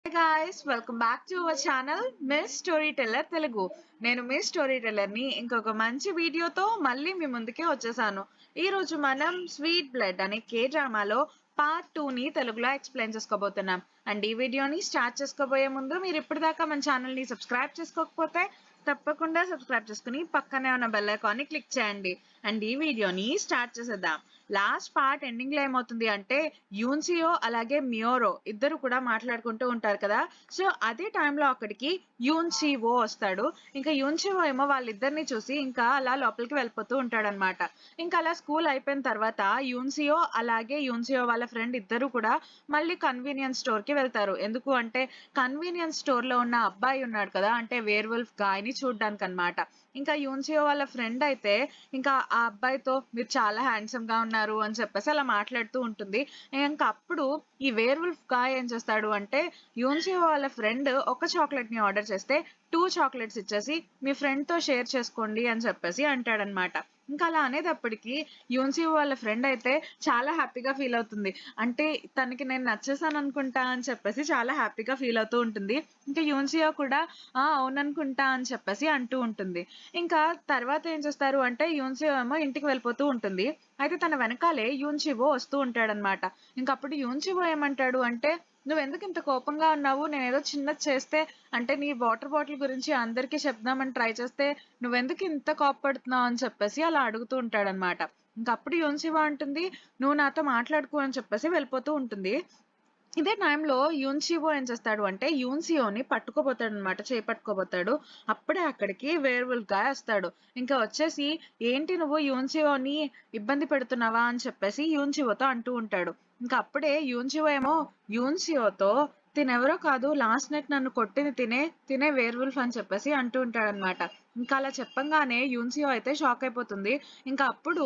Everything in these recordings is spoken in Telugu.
Hey guys, welcome back to our channel miss story teller Telugu. నేను మిస్ స్టోరీ టెల్లర్ ని ఇంకొక మంచి వీడియోతో మళ్ళీ మీ ముందుకే వచ్చేసాను. ఈ రోజు మనం స్వీట్ బ్లడ్ అనే కే డ్రామాలో పార్ట్ 2 ని తెలుగులో ఎక్స్ప్లెయిన్ చేసుకోబోతున్నాం. అండ్ ఈ వీడియోని స్టార్ట్ చేసుకోబోయే ముందు మీరు ఇప్పటిదాకా మన ఛానల్ ని సబ్స్క్రైబ్ చేసుకోకపోతే తప్పకుండా సబ్స్క్రైబ్ చేసుకుని పక్కనే ఉన్న బెల్ ఐకాన్ ని క్లిక్ చేయండి. అండ్ ఈ వీడియోని స్టార్ట్ చేసేద్దాం. లాస్ట్ పార్ట్ ఎండింగ్ లో ఏమవుతుంది అంటే యూన్సియో అలాగే మియోరో ఇద్దరు కూడా మాట్లాడుకుంటూ ఉంటారు కదా. సో అదే టైంలో అక్కడికి యూన్సివో వస్తాడు. ఇంకా యూన్సివో ఏమో వాళ్ళిద్దరిని చూసి ఇంకా అలా లోపలికి వెళ్ళిపోతూ ఉంటాడనమాట. ఇంకా అలా స్కూల్ అయిపోయిన తర్వాత యూన్సియో అలాగే యూన్సియో వాళ్ళ ఫ్రెండ్ ఇద్దరు కూడా మళ్ళీ కన్వీనియన్స్ స్టోర్ కి వెళ్తారు. ఎందుకు అంటే కన్వీనియన్స్ స్టోర్ లో ఉన్న అబ్బాయి ఉన్నాడు కదా, అంటే వేర్ వుల్ఫ్ గాయ్ ని చూడ్డానికి అనమాట. ఇంకా యూన్సియో వాళ్ళ ఫ్రెండ్ అయితే ఇంకా ఆ అబ్బాయితో మీరు చాలా హ్యాండ్సమ్ గా ఉన్నారు అని చెప్పేసి అలా మాట్లాడుతూ ఉంటుంది. ఇంకా అప్పుడు ఈ వేర్ వుల్ఫ్ గాయ్ ఏం చేస్తాడు అంటే యూన్సియో వాళ్ళ ఫ్రెండ్ ఒక చాక్లెట్ ని ఆర్డర్ చేస్తే 2 చాక్లెట్స్ ఇచ్చేసి మీ ఫ్రెండ్ తో షేర్ చేసుకోండి అని చెప్పేసి అంటాడనమాట. ఇంకా అలా అనేటప్పటికి యూన్సియో వాళ్ళ ఫ్రెండ్ అయితే చాలా హ్యాపీగా ఫీల్ అవుతుంది. అంటే తనకి నేను నచ్చేసాను అనుకుంటా అని చెప్పేసి చాలా హ్యాపీగా ఫీల్ అవుతూ ఉంటుంది. ఇంకా యూన్సియో కూడా అవుననుకుంటా అని చెప్పేసి అంటూ ఉంటుంది. ఇంకా తర్వాత ఏం చేస్తారు అంటే యూన్సియో ఏమో ఇంటికి వెళ్ళిపోతూ ఉంటుంది. అయితే తన వెనకాలే యూన్షివో వస్తూ ఉంటాడనమాట. ఇంకప్పుడు యూన్షివో ఏమంటాడు అంటే నువ్వెందుకు ఇంత కోపంగా ఉన్నావు? నేనేదో చిన్నది చేస్తే అంటే నీ వాటర్ బాటిల్ గురించి అందరికీ చెప్దామని ట్రై చేస్తే నువ్వెందుకు ఇంత కోప్పడుతున్నావు అని చెప్పేసి అలా అడుగుతూ ఉంటాడనమాట. ఇంకప్పుడు యూన్షివో అంటుంది నువ్వు నాతో మాట్లాడుకో అని చెప్పేసి వెళ్ళిపోతూ ఉంటుంది. ఇదే టైంలో యూన్షివో ఏం చేస్తాడు అంటే యూన్సియోని పట్టుకోబోతాడు అనమాట, చేపట్టుకోబోతాడు. అప్పుడే అక్కడికి వేర్వుల్ఫ్ గాయ్ వస్తాడు. ఇంకా వచ్చేసి ఏంటి నువ్వు యూన్షియోని ఇబ్బంది పెడుతున్నావా అని చెప్పేసి యూన్షివోతో అంటూ ఉంటాడు. ఇంకా అప్పుడే యూన్షివో ఏమో యూన్షియోతో తినెవరో కాదు లాస్ట్ నైట్ నన్ను కొట్టింది తినే వేర్వుల్ఫ్ అని చెప్పేసి అంటూ ఉంటాడనమాట. ఇంకా అలా చెప్పంగానే యూన్సియో అయితే షాక్ అయిపోతుంది. ఇంకా అప్పుడు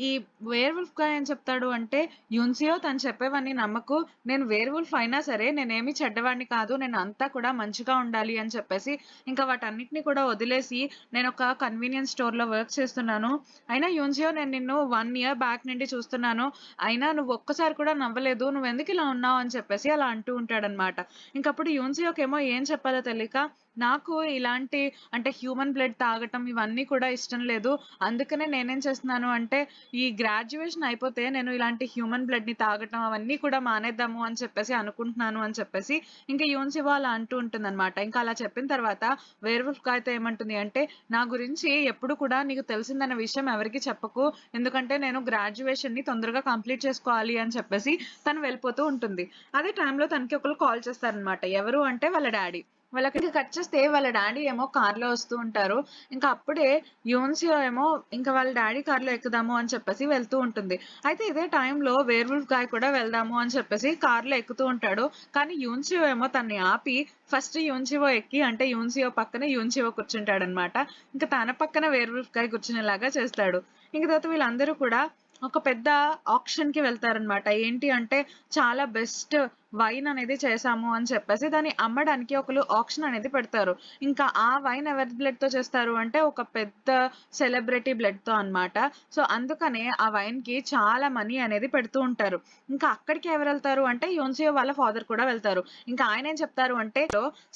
ఈ వేర్వుల్ఫ్ గాయ్ ఏం చెప్తాడు అంటే యూన్సియో తను చెప్పేవన్నీ నమ్మకు. నేను వేర్వుల్ఫ్ అయినా సరే నేనేమి చెడ్డవాడిని కాదు. నేను అంతా కూడా మంచిగా ఉండాలి అని చెప్పేసి ఇంకా వాటన్నిటిని కూడా వదిలేసి నేను ఒక కన్వీనియన్స్ స్టోర్ లో వర్క్ చేస్తున్నాను. అయినా యూన్సియో నేను నిన్ను 1 ఇయర్ బ్యాక్ నుండి చూస్తున్నాను. అయినా నువ్వు ఒక్కసారి కూడా నవ్వలేదు. నువ్వెందుకు ఇలా ఉన్నావు అని చెప్పేసి అలా అంటూ ఉంటాడనమాట. ఇంకప్పుడు యూన్సియోకేమో ఏం చెప్పాలో తెలియక నాకు ఇలాంటి అంటే హ్యూమన్ బ్లడ్ తాగటం ఇవన్నీ కూడా ఇష్టం లేదు. అందుకనే నేనేం చేస్తున్నాను అంటే ఈ గ్రాడ్యుయేషన్ అయిపోతే నేను ఇలాంటి హ్యూమన్ బ్లడ్ ని తాగటం అవన్నీ కూడా మానేద్దాము అని చెప్పేసి అనుకుంటున్నాను అని చెప్పేసి ఇంకా యూన్సివో అలా అంటూ ఉంటుందన్నమాట. ఇంకా అలా చెప్పిన తర్వాత వేర్వుల్ఫ్ గాయ్‌తో ఏమంటుంది అంటే నా గురించి ఎప్పుడు కూడా నీకు తెలిసిందన్న విషయం ఎవరికీ చెప్పకు. ఎందుకంటే నేను గ్రాడ్యుయేషన్‌ని తొందరగా కంప్లీట్ చేసుకోవాలి అని చెప్పేసి తను వెళ్ళిపోతూ ఉంటుంది. అదే టైంలో తనకి ఒకళ్ళు కాల్ చేస్తారనమాట. ఎవరు అంటే వాళ్ళ డాడీ. వాళ్ళకి కట్ చేస్తే వాళ్ళ డాడీ ఏమో కార్‌లో వస్తూ ఉంటారు. ఇంకా అప్పుడే యూన్సియో ఏమో ఇంకా వాళ్ళ డాడీ కార్‌లో ఎక్కుదాము అని చెప్పేసి వెళ్తూ ఉంటుంది. అయితే ఇదే టైంలో వేర్వుల్ఫ్ గాయ్ కూడా వెళ్దాము అని చెప్పేసి కార్‌లో ఎక్కుతూ ఉంటాడు. కానీ యూన్సియో ఏమో తనని ఆపి ఫస్ట్ యూన్సియో ఎక్కి అంటే యూన్సియో పక్కన యూన్సియో కూర్చుంటాడనమాట. ఇంకా తన పక్కన వేర్వుల్ఫ్ గాయ్ కూర్చునేలాగా చేస్తాడు. ఇంక తర్వాత వీళ్ళందరూ కూడా ఒక పెద్ద ఆక్షన్‌కి వెళ్తారనమాట. ఏంటి అంటే చాలా బెస్ట్ వైన్ అనేది చేశాము అని చెప్పేసి దాన్ని అమ్మడానికి ఒకళ్ళు ఆక్షన్ అనేది పెడతారు. ఇంకా ఆ వైన్ ఎవరి బ్లడ్‌తో చేస్తారు అంటే ఒక పెద్ద సెలబ్రిటీ బ్లడ్‌తో అన్నమాట. సో, అందుకనే ఆ వైన్‌కి చాలా మనీ అనేది పెడుతూ ఉంటారు. ఇంకా అక్కడికి ఎవరెళ్తారు అంటే యోన్సియో వాళ్ళ ఫాదర్ కూడా వెళ్తారు. ఇంకా ఆయనేం చెప్తారు అంటే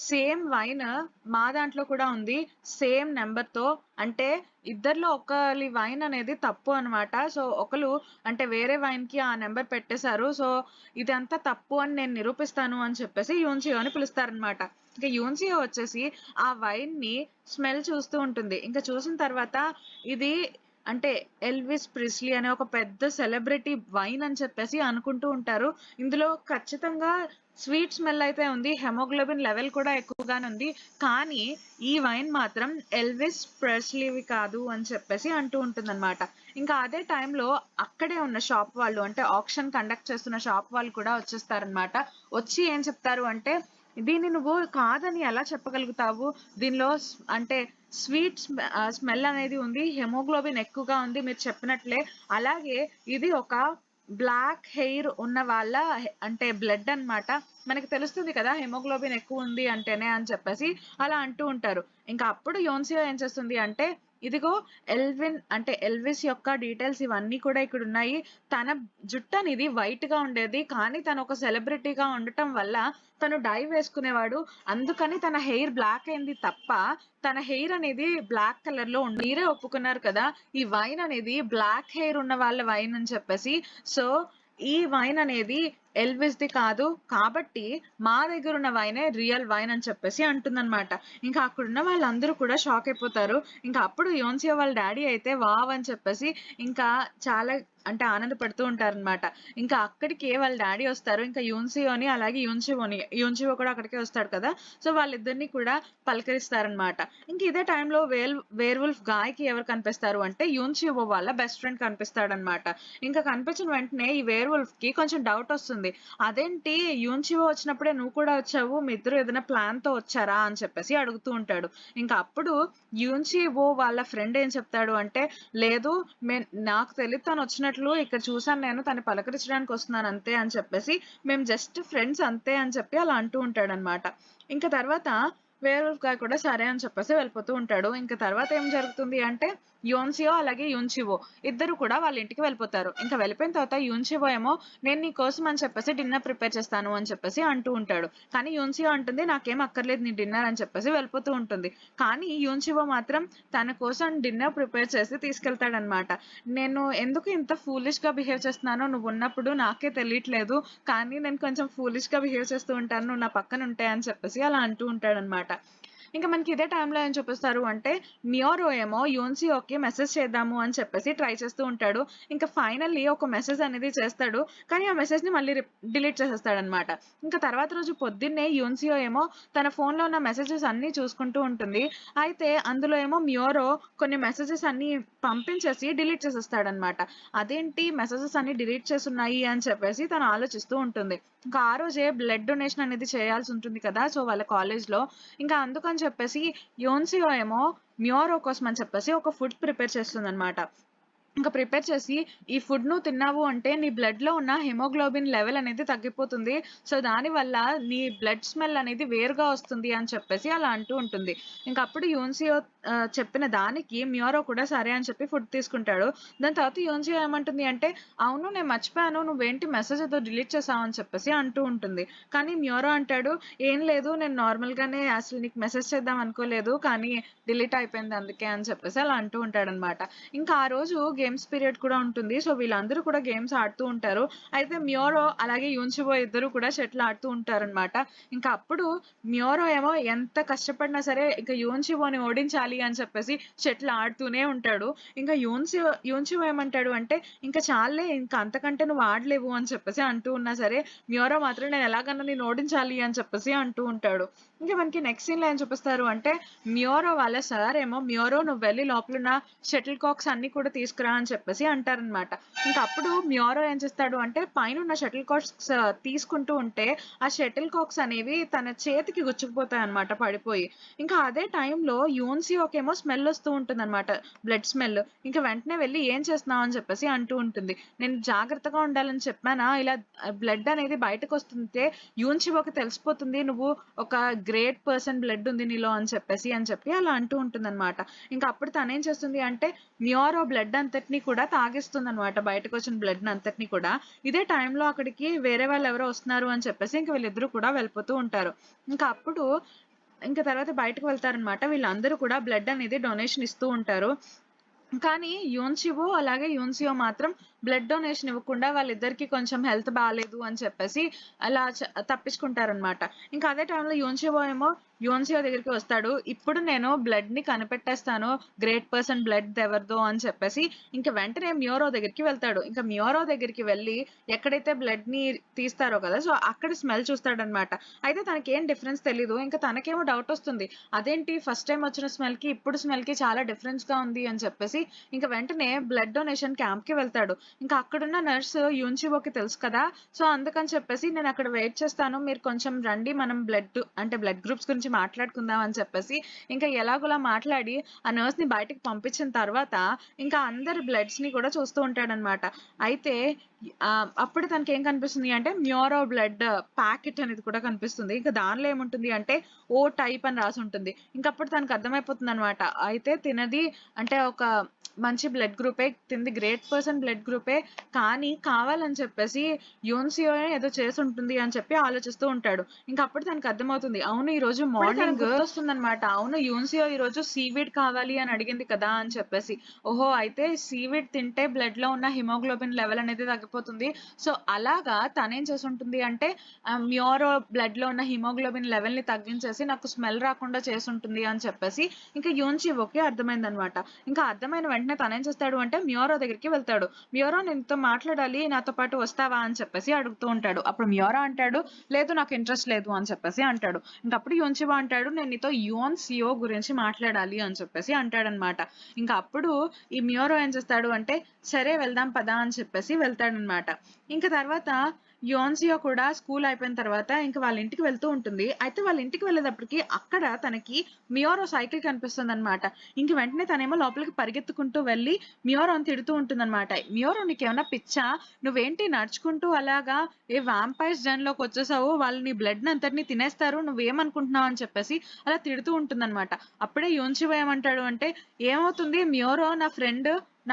సేమ్ వైన్ మా దాంట్లో కూడా ఉంది. సేమ్ నంబర్‌తో అంటే ఇద్దరిలో ఒకలి వైన్ అనేది తప్పు అన్నమాట. సో, ఒకళ్ళు అంటే వేరే వైన్‌కి ఆ నంబర్ పెట్టేశారు. సో, ఇదంతా తప్పు అని నేను నిరూపిస్తాను అని చెప్పేసి యూన్సియోని పిలుస్తారనమాట. ఇంక యూన్సియో వచ్చేసి ఆ వైన్‌ని స్మెల్ చూస్తూ ఉంటుంది. ఇంక చూసిన తర్వాత ఇది అంటే ఎల్విస్ ప్రిస్లీ అనే ఒక పెద్ద సెలబ్రిటీ వైన్ అని చెప్పేసి అనుకుంటూ ఉంటారు. ఇందులో ఖచ్చితంగా స్వీట్ స్మెల్ అయితే ఉంది. హెమోగ్లోబిన్ లెవెల్ కూడా ఎక్కువగానే ఉంది. కానీ ఈ వైన్ మాత్రం ఎల్విస్ ప్రెస్లీవి కాదు అని చెప్పేసి అంటూ ఉంటుందన్నమాట. ఇంకా అదే టైంలో అక్కడే ఉన్న షాప్ వాళ్ళు అంటే ఆక్షన్ కండక్ట్ చేస్తున్న షాప్ వాళ్ళు కూడా వచ్చేస్తారనమాట. వచ్చి ఏం చెప్తారు అంటే దీన్ని నువ్వు కాదని ఎలా చెప్పగలుగుతావు? దీనిలో అంటే స్మెల్ అనేది ఉంది. హెమోగ్లోబిన్ ఎక్కువగా ఉంది మీరు చెప్పినట్లే. అలాగే ఇది ఒక బ్లాక్ హెయిర్ ఉన్న వాళ్ళ అంటే బ్లడ్ అన్నమాట. మనకి తెలుస్తుంది కదా హెమోగ్లోబిన్ ఎక్కువ ఉంది అంటేనే అని చెప్పేసి అలా అంటూ ఉంటారు. ఇంకా అప్పుడు యోన్సియో ఏం చేస్తుంది అంటే ఇదిగో ఎల్విస్ యొక్క డీటెయిల్స్ ఇవన్నీ కూడా ఇక్కడ ఉన్నాయి. తన జుట్టు అనేది వైట్ గా ఉండేది, కానీ తను ఒక సెలబ్రిటీగా ఉండటం వల్ల తను డై వేసుకునేవాడు. అందుకని తన హెయిర్ బ్లాక్ అయింది తప్ప తన హెయిర్ అనేది బ్లాక్ కలర్ లో ఉంది. మీరే ఒప్పుకున్నారు కదా ఈ వైన్ అనేది బ్లాక్ హెయిర్ ఉన్న వాళ్ళ వైన్ అని చెప్పేసి. సో ఈ వైన్ అనేది ఎల్విస్ ది కాదు, కాబట్టి మా దగ్గర ఉన్న వైనే రియల్ వైన్ అని చెప్పేసి అంటుందన్నమాట. ఇంకా అక్కడున్న వాళ్ళందరూ కూడా షాక్ అయిపోతారు. ఇంకా అప్పుడు యోన్సియో వాళ్ళ డాడీ అయితే వావ్ అని చెప్పేసి ఇంకా చాలా అంటే ఆనందపడుతూ ఉంటారనమాట. ఇంకా అక్కడికి వాళ్ళ డాడీ వస్తారు. ఇంకా యూన్సియోని అలాగే యూన్సియో కూడా అక్కడికే వస్తాడు కదా. సో వాళ్ళిద్దరిని కూడా పలకరిస్తారనమాట. ఇంక ఇదే టైంలో వేర్ వుల్ఫ్ గాయకి ఎవరు కనిపిస్తారు అంటే యూన్సియో వాళ్ళ బెస్ట్ ఫ్రెండ్ కనిపిస్తాడనమాట. ఇంకా కనిపించిన వెంటనే ఈ వేర్ వుల్ఫ్ కి కొంచెం డౌట్ వస్తుంది. అదేంటి యూన్సియో వచ్చినప్పుడే నువ్వు కూడా వచ్చావు, మీ ఇద్దరు ఏదైనా ప్లాన్ తో వచ్చారా అని చెప్పేసి అడుగుతూ ఉంటాడు. ఇంకా అప్పుడు యూన్సియో వాళ్ళ ఫ్రెండ్ ఏం చెప్తాడు అంటే, లేదు నాకు తెలియదు తను వచ్చినట్లు, ఇక్కడ చూసాను నేను, తను పలకరించడానికి వస్తున్నాను అంతే అని చెప్పేసి, మేము జస్ట్ ఫ్రెండ్స్ అంతే అని చెప్పి అలా అంటూ ఉంటాడు అనమాట. ఇంకా తర్వాత వేర్ వుల్ఫ్ గాయ్ కూడా సరే అని చెప్పేసి వెళ్ళిపోతూ ఉంటాడు. ఇంకా తర్వాత ఏం జరుగుతుంది అంటే యోన్సియో అలాగే యూన్చివో ఇద్దరు కూడా వాళ్ళ ఇంటికి వెళ్ళిపోతారు. ఇంకా వెళ్ళిపోయిన తర్వాత యూన్చివో ఏమో నేను నీ కోసం అని చెప్పేసి డిన్నర్ ప్రిపేర్ చేస్తాను అని చెప్పేసి అంటూ ఉంటాడు. కానీ యూన్సియో అంటుంది నాకేం అక్కర్లేదు నీ డిన్నర్ అని చెప్పేసి వెళ్ళిపోతూ ఉంటుంది. కానీ యూన్చివో మాత్రం తన కోసం డిన్నర్ ప్రిపేర్ చేసి తీసుకెళ్తాడనమాట. నేను ఎందుకు ఇంత ఫూలిష్ గా బిహేవ్ చేస్తున్నానో నువ్వు ఉన్నప్పుడు నాకే తెలియట్లేదు, కానీ నేను కొంచెం ఫూలిష్ గా బిహేవ్ చేస్తూ ఉంటాను నువ్వు నా పక్కన ఉంటే అని చెప్పేసి అలా అంటూ ఉంటాడనమాట. ఇంకా మనకి ఇదే టైంలో ఏం చూపిస్తారు అంటే మియోరో ఏమో యూన్సియోకి మెసేజ్ చేద్దాము అని చెప్పేసి ట్రై చేస్తూ ఉంటాడు. ఇంకా ఫైనల్లీ ఒక మెసేజ్ అనేది చేస్తాడు, కానీ ఆ మెసేజ్ ని మళ్ళీ డిలీట్ చేసేస్తాడు అనమాట. ఇంకా తర్వాత రోజు పొద్దున్నే యూన్సియో ఏమో తన ఫోన్ లో ఉన్న మెసేజెస్ అన్ని చూసుకుంటూ ఉంటుంది. అయితే అందులో ఏమో మియోరో కొన్ని మెసేజెస్ అన్ని పంపించేసి డిలీట్ చేసేస్తాడనమాట. అదేంటి మెసేజెస్ అన్ని డిలీట్ చేసి ఉన్నాయి అని చెప్పేసి తను ఆలోచిస్తూ ఉంటుంది. ఇంకా ఆ రోజే బ్లడ్ డొనేషన్ అనేది చేయాల్సి ఉంటుంది కదా సో వాళ్ళ కాలేజ్ లో. ఇంకా అందుకని చెప్పేసి యోన్సియో ఏమో మియోరో కోసం అని చెప్పేసి ఒక ఫుడ్ ప్రిపేర్ చేస్తుంది అనమాట. ఇంకా ప్రిపేర్ చేసి ఈ ఫుడ్ నువ్వు తిన్నావు అంటే నీ బ్లడ్ లో ఉన్న హిమోగ్లోబిన్ లెవెల్ అనేది తగ్గిపోతుంది, సో దాని వల్ల నీ బ్లడ్ స్మెల్ అనేది వేరుగా వస్తుంది అని చెప్పేసి అలా అంటూ ఉంటుంది. ఇంకా అప్పుడు యూన్సియో చెప్పిన దానికి మియోరో కూడా సరే అని చెప్పి ఫుడ్ తీసుకుంటాడు. దాని తర్వాత యూన్సియో ఏమంటుంది అంటే అవును నేను మర్చిపోయాను, నువ్వేంటి మెసేజ్ ఏదో డిలీట్ చేసావు అని చెప్పేసి అంటూ ఉంటుంది. కానీ మియోరో అంటాడు ఏం లేదు నేను నార్మల్ గానే అసలు నీకు మెసేజ్ చేద్దాం అనుకోలేదు, కానీ డిలీట్ అయిపోయింది అందుకే అని చెప్పేసి అలా అంటూ ఉంటాడు అనమాట. ఇంకా ఆ రోజు గేమ్స్ పీరియడ్ కూడా ఉంటుంది. సో వీళ్ళందరూ కూడా గేమ్స్ ఆడుతూ ఉంటారు. అయితే మియోరో అలాగే యూన్చివో ఇద్దరు కూడా షటిల్ ఆడుతూ ఉంటారనమాట. ఇంకా అప్పుడు మియోరో ఏమో ఎంత కష్టపడినా సరే ఇంకా యూన్చివోని ఓడించాలి అని చెప్పేసి షటిల్ ఆడుతూనే ఉంటాడు. ఇంకా యూన్చివో ఏమంటాడు అంటే ఇంకా చాలే, ఇంకా అంతకంటే నువ్వు ఆడలేవు అని చెప్పేసి అంటూ ఉన్నా సరే మియోరో మాత్రం నేను ఎలాగన్నా నేను ఓడించాలి అని చెప్పేసి అంటూ ఉంటాడు. ఇంకా మనకి నెక్స్ట్ సీన్ లో ఏం చూపిస్తారు అంటే మియోరో వాళ్ళ సార్ ఏమో మియోరో నువ్వు వెళ్ళి లోపలున్న షటిల్ కాక్స్ అన్ని కూడా తీసుకురా అని చెప్పేసి అంటారనమాట. ఇంకా అప్పుడు మియోరో ఏం చేస్తాడు అంటే పైన ఉన్న షటిల్ కాక్స్ తీసుకుంటూ ఉంటే ఆ షటిల్ కాక్స్ అనేవి తన చేతికి గుచ్చుకుపోతాయి అనమాట పడిపోయి. ఇంకా అదే టైంలో యూన్సియోకేమో స్మెల్ వస్తూ ఉంటుంది అనమాట, బ్లడ్ స్మెల్. ఇంకా వెంటనే వెళ్ళి ఏం చేస్తున్నావు అని చెప్పేసి అంటూ ఉంటుంది. నేను జాగ్రత్తగా ఉండాలని చెప్పానా, ఇలా బ్లడ్ అనేది బయటకు వస్తుంటే యూన్సియోకి తెలిసిపోతుంది నువ్వు ఒక గ్రేట్ పర్సన్ బ్లడ్ ఉంది నీలో అని చెప్పి అలా అంటూ ఉంటుంది అనమాట. ఇంకా అప్పుడు తనేం చేస్తుంది అంటే మియోరో బ్లడ్ అంతటిని కూడా తాగిస్తుంది అనమాట, బయటకు వచ్చిన బ్లడ్ అంతటిని కూడా. ఇదే టైంలో అక్కడికి వేరే వాళ్ళు ఎవరో వస్తున్నారు అని చెప్పేసి ఇంకా వీళ్ళిద్దరూ కూడా వెళ్ళిపోతూ ఉంటారు. ఇంకా అప్పుడు ఇంకా తర్వాత బయటకు వెళ్తారనమాట. వీళ్ళందరూ కూడా బ్లడ్ అనేది డొనేషన్ ఇస్తూ ఉంటారు. కానీ యూన్చివో అలాగే యూన్సియో మాత్రం బ్లడ్ డొనేషన్ ఇవ్వకుండా వాళ్ళిద్దరికి కొంచెం హెల్త్ బాగాలేదు అని చెప్పేసి అలా తప్పించుకుంటారనమాట. ఇంకా అదే టైంలో యూన్చివో ఏమో యూన్సియో దగ్గరికి వస్తాడు. ఇప్పుడు నేను బ్లడ్ ని కనిపెట్టేస్తాను గ్రేట్ పర్సన్ బ్లడ్ ఎవరిదో అని చెప్పేసి ఇంకా వెంటనే మియోరో దగ్గరికి వెళ్తాడు. ఇంకా మియోరో దగ్గరికి వెళ్ళి ఎక్కడైతే బ్లడ్ ని తీస్తారో కదా సో అక్కడ స్మెల్ చూస్తాడనమాట. అయితే తనకి ఏం డిఫరెన్స్ తెలీదు. ఇంకా తనకేమో డౌట్ వస్తుంది, అదేంటి ఫస్ట్ టైం వచ్చిన స్మెల్ కి ఇప్పుడు స్మెల్ కి చాలా డిఫరెన్స్ గా ఉంది అని చెప్పేసి ఇంకా వెంటనే బ్లడ్ డొనేషన్ క్యాంప్ కి వెళ్తాడు. ఇంకా అక్కడున్న నర్స్ యూన్‌చివోకి తెలుసు కదా! సో, అందుకని చెప్పేసి నేను అక్కడ వెయిట్ చేస్తాను. మీరు కొంచెం రండి మనం బ్లడ్ గ్రూప్స్ గురించి మాట్లాడుకుందాం అని చెప్పేసి ఇంకా ఎలాగోలా మాట్లాడి ఆ నర్స్‌ని బయటికి పంపించిన తర్వాత ఇంకా అందరి బ్లడ్స్‌ని కూడా చూస్తూ ఉంటాడనమాట. అయితే అప్పుడు తనకేం కనిపిస్తుంది అంటే మ్యూరో బ్లడ్ ప్యాకెట్ అనేది కూడా కనిపిస్తుంది. ఇంకా దానిలో ఏముంటుంది అంటే ఓ టైప్ అని రాసుంటుంది. ఇంకప్పుడు తనకు అర్థమైపోతుందనమాట. అయితే తినది అంటే ఒక మంచి బ్లడ్ గ్రూపే. తినది గ్రేట్ పర్సన్ బ్లడ్ గ్రూపే. కానీ కావాలని చెప్పేసి యూన్‌సియోయే ఏదో చేసుంటుంది అని చెప్పి ఆలోచిస్తూ ఉంటాడు. ఇంకప్పుడు తనకు అర్థమవుతుంది. అవును ఈరోజు మార్నింగ్ గుర్తొస్తుందనమాట. అవును యూన్‌సియో ఈరోజు సీవీడ్ కావాలి అని అడిగింది కదా! అని చెప్పేసి. ఓహో! అయితే సీవీడ్ తింటే బ్లడ్‌లో ఉన్న హిమోగ్లోబిన్ లెవెల్ అనేది తగ్గిపోతుంది. సో, అలాగా తనేం చేసుంటుంది అంటే మ్యూరో బ్లడ్‌లో ఉన్న హిమోగ్లోబిన్ లెవెల్‌ని తగ్గించేసి నాకు స్మెల్ రాకుండా చేసుంటుంది అని చెప్పేసి ఇంకా యూన్‌చివోకి అర్థమైందనమాట. ఇంకా అర్థమైన వెంటనే తనేం చేస్తాడు అంటే మ్యూరో దగ్గరికి వెళ్తాడు. మ్యూరో నేను నీతో మాట్లాడాలి. నాతో పాటు వస్తావా? అని చెప్పేసి అడుగుతూ ఉంటాడు. అప్పుడు మ్యూరో అంటాడు, లేదు నాకు ఇంట్రెస్ట్ లేదు అని చెప్పేసి అంటాడు. ఇంకప్పుడు యూన్‌చివో అంటాడు, నేను నీతో యూన్‌సియో గురించి మాట్లాడాలి అని చెప్పేసి అంటాడనమాట. ఇంకా అప్పుడు ఈ మ్యూరో ఏం చేస్తాడు అంటే, సరే వెళ్దాం పదా అని చెప్పేసి వెళ్తాడనమాట. ఇంక తర్వాత యోన్సియో కూడా స్కూల్ అయిపోయిన తర్వాత ఇంక వాళ్ళ ఇంటికి వెళ్తూ ఉంటుంది. అయితే వాళ్ళ ఇంటికి వెళ్ళేటప్పటికి అక్కడ తనకి మియోరో సైకిల్ కనిపిస్తుందనమాట. ఇంక వెంటనే తనేమో లోపలికి పరిగెత్తుకుంటూ వెళ్ళి మియోరోని తిడుతూ ఉంటుందనమాట. "మియోరో నీకేమన్నా పిచ్చా? నువ్వేంటి నడుచుకుంటూ అలాగా ఏ వాంపైర్స్ డెన్‌లోకి వచ్చేసావు. వాళ్ళు నీ బ్లడ్‌ని అంతటిని తినేస్తారు. నువ్వేమనుకుంటున్నావు?" అని చెప్పేసి అలా తిడుతూ ఉంటుందనమాట. అప్పుడే యోన్చివో ఏమంటాడు అంటే, "ఏమవుతుంది మియోరో నా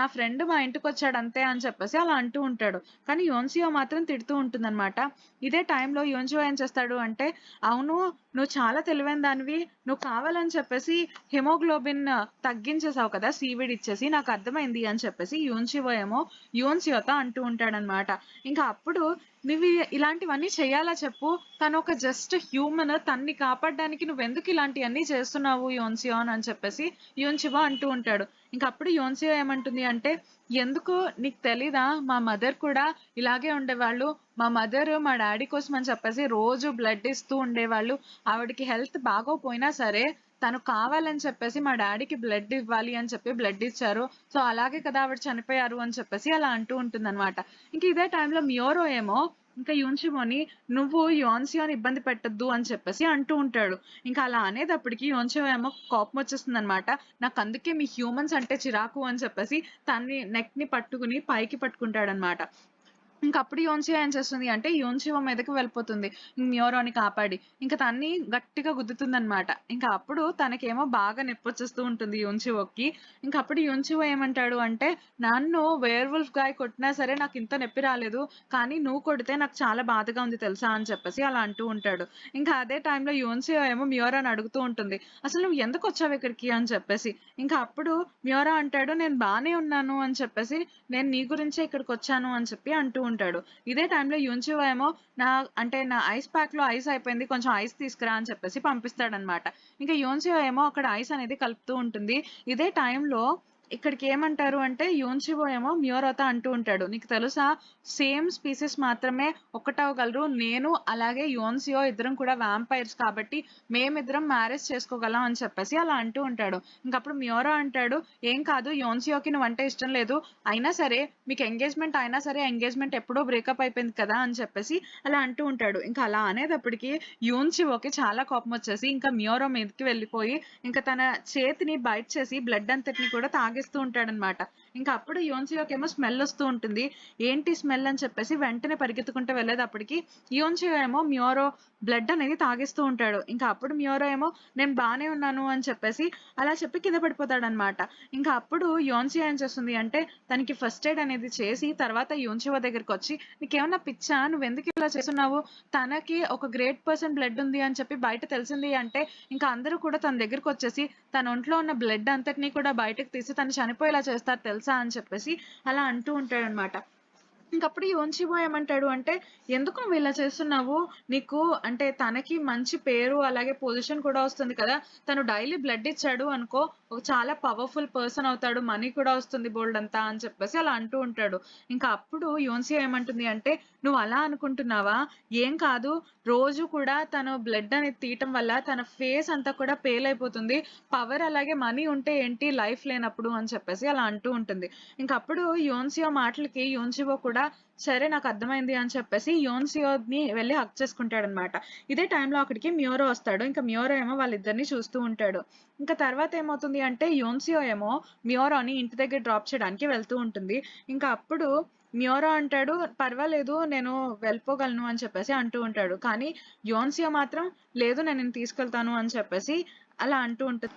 ఫ్రెండ్ మా ఇంటికొచ్చాడు అంతే" అని చెప్పేసి అలా అంటూ ఉంటాడు. కానీ యోన్సియో మాత్రం తిడుతూ ఉంటుందనమాట. ఇదే టైంలో యోన్సియో ఏం చేస్తాడు అంటే, అవును నువ్వు చాలా తెలివైన దానివి. నువ్వు కావాలని చెప్పేసి హిమోగ్లోబిన్ తగ్గించేసావు కదా! సీవీడ్ ఇచ్చేసి. నాకు అర్థమైంది అని చెప్పేసి యోన్సియో ఏమో యోన్సియోతో అంటూ ఉంటాడనమాట. ఇంకా అప్పుడు నువ్వు ఇలాంటివన్నీ చెయ్యాలా చెప్పు? తనొక జస్ట్ హ్యూమన్. తనని కాపాడడానికి నువ్వెందుకు ఇలాంటియన్నీ చేస్తున్నావు యోన్సియో అని చెప్పేసి యోన్చివో అంటూ ఉంటాడు. ఇంకప్పుడు యోన్సియో ఏమంటుంది అంటే, ఎందుకు నీకు తెలీదా? మా మదర్ కూడా ఇలాగే ఉండేవాళ్ళు. మా డ్యాడీ కోసం అని చెప్పేసి రోజు బ్లడ్ ఇస్తూ ఉండేవాళ్ళు. ఆవిడకి హెల్త్ బాగోపోయినా సరే, తను కావాలని చెప్పేసి మా డ్యాడీకి బ్లడ్ ఇవ్వాలి అని చెప్పి బ్లడ్ ఇచ్చారు. సో, అలాగే కదా ఆవిడ చనిపోయారు అని చెప్పేసి అలా అంటూ ఉంటుందనమాట. ఇంక ఇదే టైంలో మియోరో ఏమో ఇంకా యూన్షిమోని నువ్వు యోన్సియోని ఇబ్బంది పెట్టొద్దు అని చెప్పేసి అంటూ ఉంటాడు. ఇంకా అలా అనేటప్పటికి యోన్షియో ఏమో కోపం వచ్చేస్తుందనమాట. నాకందుకే మీ హ్యూమన్స్ అంటే చిరాకు అని చెప్పేసి తన్ని నెక్‌ని పట్టుకుని పైకి పట్టుకుంటాడనమాట. ఇంకప్పుడు యోన్సియో ఏం చేస్తుంది అంటే యోన్షివో మీదకి వెళ్ళిపోతుంది. మ్యూరోని కాపాడి. ఇంక తన్ని గట్టిగా గుద్దుతుందనమాట. ఇంక అప్పుడు తనకేమో బాగా నొప్పొచ్చేస్తూ ఉంటుంది యోన్షివోకి. ఇంకప్పుడు యోన్షివో ఏమంటాడు అంటే, నన్ను వేర్‌వుల్ఫ్ గాయ్ కొట్టినా సరే నాకింత నొప్పి రాలేదు. కానీ నువ్వు కొడితే నాకు చాలా బాధగా ఉంది తెలుసా అని చెప్పేసి అలా అంటూ ఉంటాడు. ఇంకా అదే టైంలో యోన్సియో ఏమో మ్యూరాని అడుగుతూ ఉంటుంది. అసలు నువ్వు ఎందుకొచ్చావు ఇక్కడికి అని చెప్పేసి. ఇంకా అప్పుడు మ్యూరా అంటాడు, నేను బానే ఉన్నాను అని చెప్పేసి నేను నీ గురించే ఇక్కడికొచ్చాను అని చెప్పి అంటూ ఉంటాడు. ఇదే టైంలో యున్‌చివో ఏమో నా ఐస్ ప్యాక్‌లో ఐస్ అయిపోయింది. కొంచెం ఐస్ తీసుకురా అని చెప్పేసి పంపిస్తాడనమాట. ఇంకా యోన్సియో ఏమో అక్కడ ఐస్ అనేది కలుపుతూ ఉంటుంది. ఇదే టైంలో ఇక్కడికి ఏమంటారు అంటే యోన్చివో ఏమో మ్యూరాతో అంటూ ఉంటాడు. నీకు తెలుసా సేమ్ స్పీసీస్ మాత్రమే ఒక్కటవ్వగలరు. నేను అలాగే యోన్సియో ఇద్దరం కూడా వాంపైర్స్ కాబట్టి మేమిద్దరం మ్యారేజ్ చేసుకోగలం అని చెప్పేసి అలా అంటూ ఉంటాడు. ఇంకప్పుడు మ్యూరా అంటాడు, ఏం కాదు యోన్సియోకి నువ్వంటే ఇష్టం లేదు. అయినా సరే మీకు ఎంగేజ్‌మెంట్ అయినా సరే ఎంగేజ్‌మెంట్ ఎప్పుడో బ్రేకప్ అయిపోయింది కదా! అని చెప్పేసి అలా అంటూ ఉంటాడు. ఇంకా అలా అనేటప్పటికి యోన్చివోకి చాలా కోపమొచ్చేసి ఇంకా మ్యూరో మీదకి వెళ్ళిపోయి ఇంకా తన చేతిని బైట్ చేసి బ్లడ్ అంతటిని కూడా తాగేస్తూ ఉంటాడనమాట. ఇంకా అప్పుడు యోన్సియోకేమో స్మెల్ వస్తూ ఉంటుంది. ఏంటి స్మెల్ అని చెప్పేసి వెంటనే పరిగెత్తుకుంటూ వెళ్ళేటప్పటికి యోన్సియో ఏమో మ్యూరో బ్లడ్ అనేది తాగేస్తూ ఉంటాడు. ఇంకా అప్పుడు మ్యూరో ఏమో నేను బానే ఉన్నాను అని చెప్పేసి అలా చెప్పి కింద పడిపోతాడనమాట. ఇంకా అప్పుడు యోన్సియో ఏం చేస్తుంది అంటే తనకి ఫస్ట్ ఎయిడ్ అనేది చేసి తర్వాత యోన్చివో దగ్గరకొచ్చి నీకేమన్నా పిచ్చా? నువ్వెందుకు ఇలా చేస్తున్నావు? తనకి ఒక గ్రేట్ పర్సన్ బ్లడ్ ఉంది అని చెప్పి బయట తెలిసింది అంటే ఇంకా అందరూ కూడా తన దగ్గరకొచ్చేసి తన ఒంట్లో ఉన్న బ్లడ్ అంతటిని కూడా బయటకు తీసి తను చనిపోయేలా చేస్తారు తెలుసా? అని చెప్పేసి అలా అంటూ ఉంటాడనమాట. ఇంకప్పుడు యోన్షిమో ఏమంటాడు అంటే, "ఎందుకు నువ్విలా చేస్తున్నావు? నీకు అంటే తనకి మంచి పేరు అలాగే పొజిషన్ కూడా వస్తుంది కదా! తను డైలీ బ్లడ్ ఇచ్చాడు అనుకో, ఒక చాలా పవర్‌ఫుల్ పర్సన్ అవుతాడు. మనీ కూడా వస్తుంది బోలెడంతా" అని చెప్పేసి అలా అంటూ ఉంటాడు. ఇంకా అప్పుడు యోన్సియో ఏమంటుంది అంటే, నువ్వు అలా అనుకుంటున్నావా? ఏం కాదు. రోజు కూడా తను బ్లడ్ అనేది తీయటం వల్ల తన ఫేస్ అంతా కూడా పేల్ అయిపోతుంది. పవర్ అలాగే మనీ ఉంటే ఏంటి లైఫ్ లేనప్పుడు అని చెప్పేసి అలా అంటూ ఉంటుంది. ఇంకప్పుడు యోన్సియో మాటలకి యోన్సివో కూడా సరే నాకు అర్థమైంది అని చెప్పేసి యోన్సియోని వెళ్లి హగ్ చేసుకుంటాడనమాట. ఇదే టైంలో అక్కడికి మ్యూరో వస్తాడు. ఇంకా మ్యూరో ఏమో వాళ్ళిద్దరిని చూస్తూ ఉంటాడు. ఇంకా తర్వాత ఏమవుతుంది అంటే యోన్సియో ఏమో మ్యూరోని ఇంటి దగ్గర డ్రాప్ చేయడానికి వెళ్తూ ఉంటుంది. ఇంకా అప్పుడు మ్యూరో అంటాడు, "పర్వాలేదు నేను వెళ్ళిపోగలను" అని చెప్పేసి అంటూ ఉంటాడు. కానీ యోన్సియో మాత్రం లేదు నేను నిన్ను తీసుకెళ్తాను అని చెప్పేసి అలా అంటూ ఉంటుంది.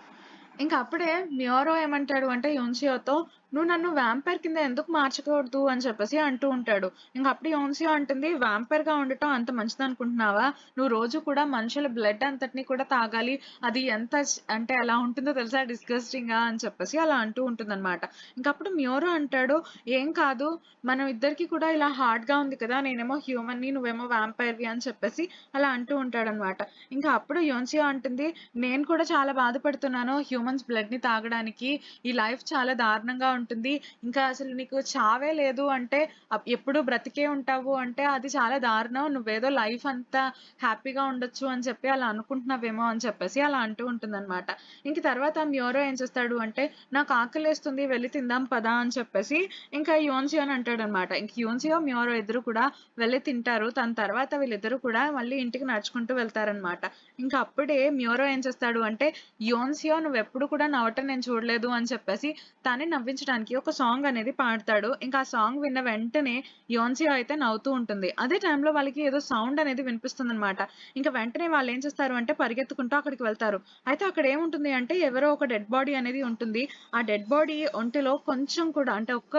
ఇంక అప్పుడే మ్యూరో ఏమంటాడు అంటే యోన్సియోతో, "నువ్వు నన్ను వాంపైర్ కింద ఎందుకు మార్చకూడదు" అని చెప్పేసి అంటూ ఉంటాడు. ఇంకప్పుడు యోన్సియో అంటుంది, "వాంపైర్‌గా ఉండటం అంత మంచిదనుకుంటున్నావా? నువ్వు రోజు కూడా మనుషుల బ్లడ్ అంతటిని కూడా తాగాలి. అది ఎంత అంటే ఎలా ఉంటుందో తెలుసా డిస్గస్టింగ్‌గా" అని చెప్పేసి అలా అంటూ ఉంటుందన్నమాట. ఇంకప్పుడు మ్యూరో అంటాడు, "ఏం కాదు. మనం ఇద్దరికీ కూడా ఇలా హార్డ్‌గా ఉంది కదా! నేనేమో హ్యూమన్‌ని, నువ్వేమో వాంపైర్‌వి" అని చెప్పేసి అలా అంటూ ఉంటాడన్నమాట. ఇంకా అప్పుడు యోన్సియో అంటుంది, "నేను కూడా చాలా బాధపడుతున్నాను హ్యూమన్స్ బ్లడ్‌ని తాగడానికి. ఈ లైఫ్ చాలా దారుణంగా ఉంటుంది. ఇంకా అసలు నీకు చావే లేదు అంటే ఎప్పుడూ బ్రతికే ఉంటావు అంటే అది చాలా దారుణం. నువ్వేదో లైఫ్ అంతా హ్యాపీగా ఉండొచ్చు అని చెప్పి అలా అనుకుంటున్నావేమో" అని చెప్పేసి అలా అంటూ ఉంటుందన్నమాట. ఇంక తర్వాత మ్యూరో ఏం చేస్తాడు అంటే, "నాకు ఆకలేస్తుంది వెళ్లి తిందాం పదా" అని చెప్పేసి ఇంకా యోన్సియోని అంటాడన్నమాట. ఇంక యోన్సియో, మ్యూరో ఇద్దరు కూడా వెళ్లి తింటారు. దాని తర్వాత వీళ్ళిద్దరూ కూడా మళ్ళీ ఇంటికి నడుచుకుంటూ వెళ్తారన్నమాట. ఇంకా అప్పుడే మ్యూరో ఏం చేస్తాడు అంటే, "యోన్సియో నువ్వెప్పుడు కూడా నవ్వటం నేను చూడలేదు" అని చెప్పేసి తన్ని నవ్వించడానికి ఒక సాంగ్ అనేది పాడతాడు. ఇంకా ఆ సాంగ్ విన్న వెంటనే యోన్సియో అయితే నవ్వుతూ ఉంటుంది. అదే టైంలో వాళ్ళకి ఏదో సౌండ్ అనేది వినిపిస్తుందన్నమాట. ఇంక వెంటనే వాళ్ళేం చేస్తారు అంటే పరిగెత్తుకుంటూ అక్కడికి వెళ్తారు. అయితే అక్కడ ఏముంటుంది అంటే ఎవరో ఒక డెడ్ బాడీ అనేది ఉంటుంది. ఆ డెడ్ బాడీ ఒంటిలో కొంచెం కూడా అంటే ఒక్క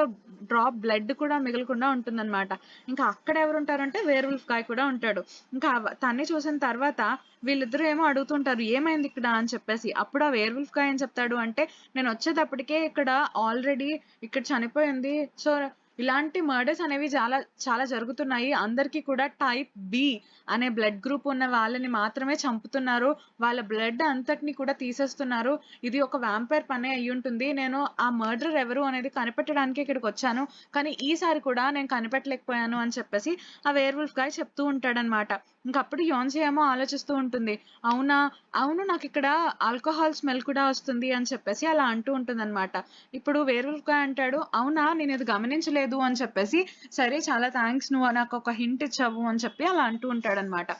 డ్రాప్ బ్లడ్ కూడా మిగలకుండా ఉంటుందన్నమాట. ఇంకా అక్కడ ఎవరుంటారంటే వేర్‌వుల్ఫ్ గాయ్ కూడా ఉంటాడు. ఇంకా తన్ని చూసిన తర్వాత వీళ్ళిద్దరూ ఏమో అడుగుతుంటారు, "ఏమైంది ఇక్కడ?" అని చెప్పేసి. అప్పుడు ఆ వేర్‌వుల్ఫ్ గాయ్ ఏం చెప్తాడు అంటే, "నేనొచ్చేటప్పటికే ఇక్కడ ఆల్రెడీ ఇక్కడ చనిపోయింది. సో, ఇలాంటి మర్డర్స్ అనేవి చాలా చాలా జరుగుతున్నాయి. అందరికీ కూడా టైప్ బి అనే బ్లడ్ గ్రూప్ ఉన్న వాళ్ళని మాత్రమే చంపుతున్నారు. వాళ్ళ బ్లడ్ అంతటిని కూడా తీసేస్తున్నారు. ఇది ఒక వాంపైర్ పనే అయ్యుంటుంది. నేను ఆ మర్డరర్ ఎవరు అనేది కనిపెట్టడానికి ఇక్కడికొచ్చాను. కానీ ఈసారి కూడా నేను కనిపెట్టలేకపోయాను" అని చెప్పేసి ఆ వేర్‌వుల్ఫ్ గాయ్ చెప్తూ ఉంటాడనమాట. ఇంకప్పుడు యోన్సీ ఏమో ఆలోచిస్తూ ఉంటుంది. "అవునా? అవును నాకిక్కడ ఆల్కహాల్ స్మెల్ కూడా వస్తుంది" అని చెప్పేసి అలా అంటూ ఉంటుందనమాట. ఇప్పుడు వేర్‌వుల్ఫ్ గాయ్ అంటాడు, "అవునా? నేనిది గమనించలేదు" అని చెప్పేసి, "సరే చాలా థాంక్స్ నువ్వు నాకొక హింట్ ఇచ్చావు" అని చెప్పి అలా అంటూ ఉంటాడనమాట.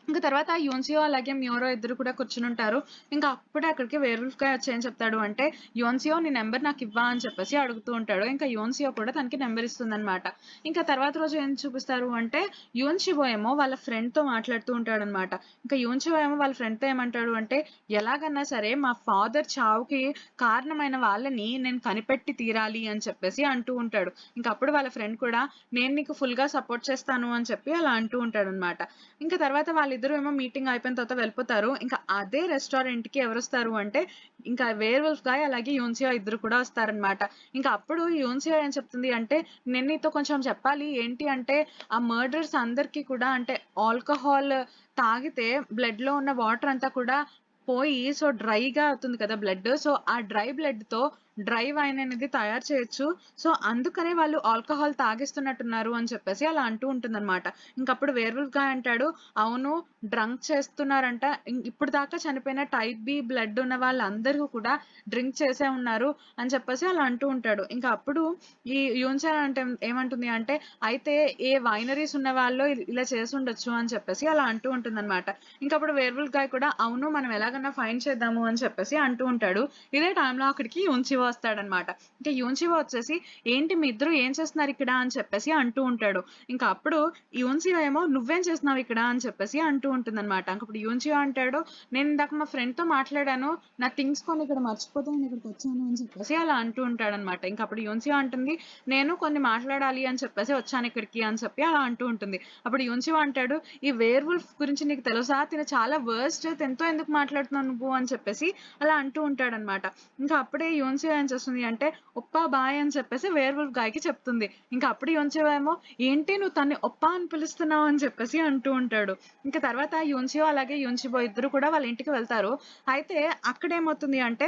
ఇంక తర్వాత యోన్సియో అలాగే మ్యూరో ఇద్దరు కూడా కూర్చునుంటారు. ఇంకా అప్పుడే అక్కడికి వేర్‌వుల్ఫ్ గాయ్ వచ్చి ఏం చెప్తాడు అంటే, "యోన్సియో నీ నంబర్ నాకివ్వా" అని చెప్పేసి అడుగుతూ ఉంటాడు. ఇంకా యోన్సియో కూడా తనకి నంబర్ ఇస్తుందనమాట. ఇంకా తర్వాత రోజు ఏం చూపిస్తారు అంటే, యోన్షివో ఏమో వాళ్ళ ఫ్రెండ్‌తో మాట్లాడుతూ ఉంటాడనమాట. ఇంకా యోన్షివో ఏమో వాళ్ళ ఫ్రెండ్‌తో ఏమంటాడు అంటే, "ఎలాగన్నా సరే మా ఫాదర్ చావుకి కారణమైన వాళ్ళని నేను కనిపెట్టి తీరాలి" అని చెప్పేసి అంటూ ఉంటాడు. ఇంక అప్పుడు వాళ్ళ ఫ్రెండ్ కూడా, "నేను నీకు ఫుల్‌గా సపోర్ట్ చేస్తాను" అని చెప్పి అలా అంటూ ఉంటాడనమాట. ఇంకా తర్వాత వాళ్ళిద్దరూ ఏమో మీటింగ్ అయిపోయిన తర్వాత వెళ్ళిపోతారు. ఇంకా అదే రెస్టారెంట్‌కి ఎవరొస్తారు అంటే, ఇంకా వేర్‌వుల్ఫ్ గాయ్ అలాగే యోన్సియో ఇద్దరు కూడా వస్తారనమాట. ఇంకా అప్పుడు యోన్సియో ఏం చెప్తుంది అంటే, "నేను నీతో కొంచెం చెప్పాలి. ఏంటి అంటే, ఆ మర్డరర్స్ అందరికీ కూడా అంటే ఆల్కహాల్ తాగితే బ్లడ్‌లో ఉన్న వాటర్ అంతా కూడా పోయి సో, డ్రైగా అవుతుంది కదా బ్లడ్. సో, ఆ డ్రై బ్లడ్‌తో డ్రై వైన్ అనేది తయారు చేయొచ్చు. సో, అందుకనే వాళ్ళు ఆల్కహాల్ తాగిస్తున్నట్టున్నారు" అని చెప్పేసి అలా అంటూ ఉంటుందనమాట. ఇంకప్పుడు వేర్‌వుల్ఫ్ గాయ్ అంటాడు, "అవును డ్రంక్ చేస్తున్నారంట. ఇప్పటిదాకా చనిపోయిన టైప్ బి బ్లడ్ ఉన్న వాళ్ళందరూ కూడా డ్రింక్ చేసే ఉన్నారు" అని చెప్పేసి అలా అంటూ ఉంటాడు. ఇంకా అప్పుడు ఈ యూన్‌చాన్ అంటే ఏమంటుంది అంటే, "అయితే ఏ వైనరీస్ ఉన్నవాళ్ళో ఇలా చేసుండొచ్చు" అని చెప్పేసి అలా అంటూ ఉంటుందనమాట. ఇంకప్పుడు వేర్‌వుల్ఫ్ గాయ్ కూడా, "అవును మనం ఎలాగన్నా ఫైండ్ చేద్దాము" అని చెప్పేసి అంటూ ఉంటాడు. ఇదే టైంలో అక్కడికి యూన్‌చివో వస్తాడనమాట. ఇంకా యూన్‌చివో వచ్చేసి, "ఏంటి మీ ఇద్దరు ఏం చేస్తున్నారిక్కడ?" అని చెప్పేసి అంటూ ఉంటాడు. ఇంకా అప్పుడు యూన్‌చియో ఏమో, "నువ్వేం చేస్తున్నావిక్కడ?" అని చెప్పేసి అంటూ ఉంటుందనమాట. ఇంకప్పుడు యూన్‌చియో అంటాడు, "నేను ఇందాక మా ఫ్రెండ్‌తో మాట్లాడాను. నా థింగ్స్ కొన్ని ఇక్కడ మర్చిపోతే నేనిక్కడికొచ్చాను" అని చెప్పేసి అలా అంటూ ఉంటాడనమాట. ఇంకప్పుడు యూన్‌చియో అంటుంది, "నేను కొన్ని మాట్లాడాలి అని చెప్పేసి వచ్చానిక్కడికి" అని చెప్పి అలా అంటూ ఉంటుంది. అప్పుడు యూన్‌చియో అంటాడు, "ఈ వేర్‌వుల్ఫ్ గురించి నీకు తెలుసా? తిను చాలా వరస్ట్. తినతో ఎందుకు మాట్లాడుతున్నావు నువ్వు" అని చెప్పేసి అలా అంటూ ఉంటాడనమాట. ఇంకా అప్పుడే యోన్సియో ఏం చేస్తుంది అంటే, "ఒప్పా బాయ్" అని చెప్పేసి వేర్‌వుల్ఫ్ గాయ్‌కి చెప్తుంది. ఇంకా అప్పుడు యోన్సియో ఏమో, "ఏంటి నువ్వు తన్ని ఒప్పా అని పిలుస్తున్నావు" అని చెప్పేసి అంటూ ఉంటాడు. ఇంక తర్వాత యోన్సియో అలాగే యోన్షిబో ఇద్దరు కూడా వాళ్ళ ఇంటికి వెళ్తారు. అయితే అక్కడేమవుతుంది అంటే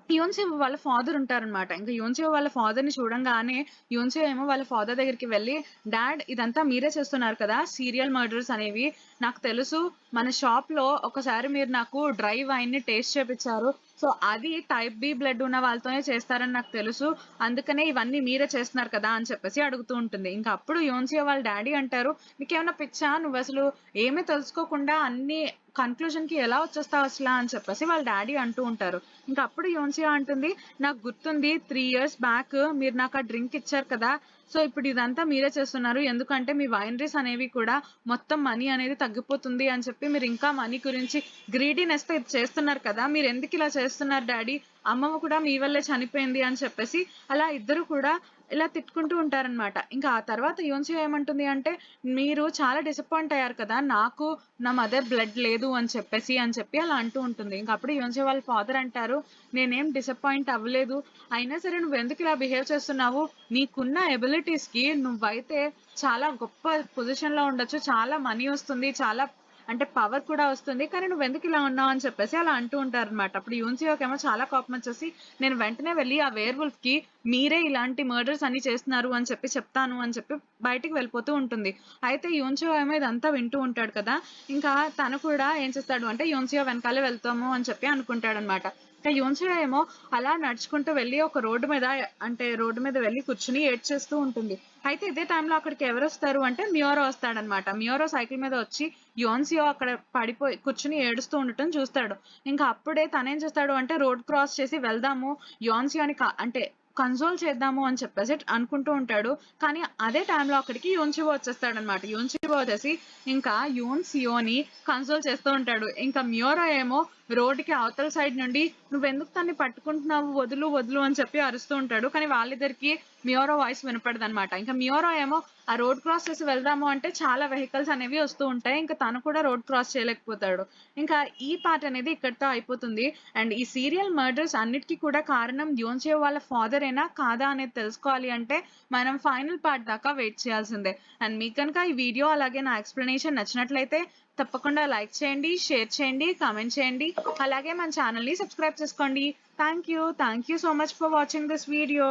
యోన్సియో వాళ్ళ ఫాదర్ ఉంటారనమాట. ఇంక యోన్సియో వాళ్ళ ఫాదర్‌ని చూడంగానే యోన్సియో ఏమో వాళ్ళ ఫాదర్ దగ్గరికి వెళ్లి, డాడ్ ఇదంతా మీరే చేస్తున్నారు కదా! సీరియల్ మర్డర్స్ అనేవి. నాకు తెలుసు మన షాప్‌లో ఒకసారి మీరు నాకు డ్రై వైన్‌ని టేస్ట్ చేపిచ్చారు. సో, అది టైప్ బి బ్లడ్ ఉన్న వాళ్ళతోనే చేస్తారని నాకు తెలుసు. అందుకనే ఇవన్నీ మీరే చేస్తున్నారు కదా! అని చెప్పేసి అడుగుతూ ఉంటుంది. ఇంక అప్పుడు యోన్సియో వాళ్ళ డ్యాడీ అంటారు, "నీకేమన్నా పిచ్చా? నువ్వసలు ఏమీ తెలుసుకోకుండా అన్నీ కన్‌క్లూజన్‌కి ఎలా వచ్చేస్తావు అసలా?" అని చెప్పేసి వాళ్ళ డ్యాడీ అంటూ ఉంటారు. ఇంక అప్పుడు యోన్సియా అంటుంది, "నాకు గుర్తుంది 3 ఇయర్స్ బ్యాక్ మీరు నాకు ఆ డ్రింక్ ఇచ్చారు కదా! సో, ఇప్పుడు ఇదంతా మీరే చేస్తున్నారు. ఎందుకంటే మీ వైనరీస్ అనేవి కూడా మొత్తం మనీ అనేది తగ్గిపోతుంది అని చెప్పి మీరు ఇంకా మనీ గురించి గ్రీడీనెస్‌తో ఇది చేస్తున్నారు కదా! మీరెందుకిలా చేస్తున్నారు డాడీ? అమ్మమ్మ కూడా మీ వల్లే చనిపోయింది" అని చెప్పేసి అలా ఇద్దరు కూడా ఇలా తిట్టుకుంటూ ఉంటారనమాట. ఇంకా ఆ తర్వాత యోన్సియో ఏమంటుంది అంటే, "మీరు చాలా డిసప్పాయింట్ అయ్యారు కదా! నాకు నా మదర్ బ్లడ్ లేదు అని చెప్పి అలా అంటూ ఉంటుంది. ఇంక అప్పుడు యోన్సియో వాళ్ళ ఫాదర్ అంటారు, "నేనేం డిసప్పాయింట్ అవ్వలేదు. అయినా సరే నువ్వెందుకు ఇలా బిహేవ్ చేస్తున్నావు? నీకున్న ఎబిలిటీస్‌కి నువ్వైతే చాలా గొప్ప పొజిషన్‌లో ఉండొచ్చు. చాలా మనీ వస్తుంది. చాలా అంటే పవర్ కూడా వస్తుంది. కానీ నువ్వెందుకు ఇలా ఉన్నావు?" అని చెప్పేసి అలా అంటూ ఉంటారనమాట. అప్పుడు యోన్సియోకేమో చాలా కోపమొచ్చేసి, "నేను వెంటనే వెళ్లి ఆ వేర్ వుల్ఫ్‌కి మీరే ఇలాంటి మర్డర్స్ అన్ని చేస్తున్నారు అని చెప్పి చెప్తాను" అని చెప్పి బయటికి వెళ్ళిపోతూ ఉంటుంది. అయితే యోన్సియో ఏమో ఇదంతా వింటూ ఉంటాడు కదా! ఇంకా తను కూడా ఏం చేస్తాడు అంటే యోన్సియో వెనకాలే వెళ్తాము అని చెప్పి అనుకుంటాడనమాట. ఇంకా యోన్సియో ఏమో అలా నడుచుకుంటూ వెళ్లి ఒక రోడ్డు మీద వెళ్లి కూర్చొని ఏడ్చేస్తూ ఉంటుంది. అయితే ఇదే టైంలో అక్కడికి ఎవరొస్తారు అంటే మియోరో వస్తాడనమాట. మియోరో సైకిల్ మీద వచ్చి యోన్సియో అక్కడ పడిపోయి కూర్చొని ఏడుస్తూ ఉండటం చూస్తాడు. ఇంకా అప్పుడే తనేం చేస్తాడు అంటే రోడ్ క్రాస్ చేసి వెళ్దాము యోన్సియోని అంటే కన్సోల్ చేద్దాము అని చెప్పేసి అనుకుంటూ ఉంటాడు. కానీ అదే టైంలో అక్కడికి యోన్చివో వచ్చేస్తాడనమాట. యోన్చివో వచ్చేసి ఇంకా యోన్సియోని కన్సోల్ చేస్తూ ఉంటాడు. ఇంకా మియోరో ఏమో రోడ్డుకి అవతల సైడ్ నుండి "నువ్వెందుకు తన్ని పట్టుకుంటున్నావు? వదులు, వదులు" అని చెప్పి అరుస్తూ ఉంటాడు. కానీ వాళ్ళిద్దరికీ మియోరో వాయిస్ వినపడదనమాట. ఇంకా మియోరో ఏమో ఆ రోడ్ క్రాస్ చేసి వెళ్దాము అంటే చాలా వెహికల్స్ అనేవి వస్తూ ఉంటాయి. ఇంకా తను కూడా రోడ్ క్రాస్ చేయలేకపోతాడు. ఇంకా ఈ పార్ట్ అనేది ఇక్కడితో అయిపోతుంది. అండ్ ఈ సీరియల్ మర్డర్స్ అన్నిటికి కూడా కారణం యోన్సియో వాళ్ళ ఫాదరేనా? కాదా? అనేది తెలుసుకోవాలి అంటే మనం ఫైనల్ పార్ట్ దాకా వెయిట్ చేయాల్సిందే. అండ్ మీకు గనుక ఈ వీడియో అలాగే నా ఎక్స్‌ప్లనేషన్ నచ్చినట్లయితే తప్పకుండా లైక్ చేయండి, షేర్ చేయండి, కామెంట్ చేయండి. అలాగే మన ఛానెల్‌ని సబ్స్క్రైబ్ చేసుకోండి. Thank you. Thank you so much for watching this video.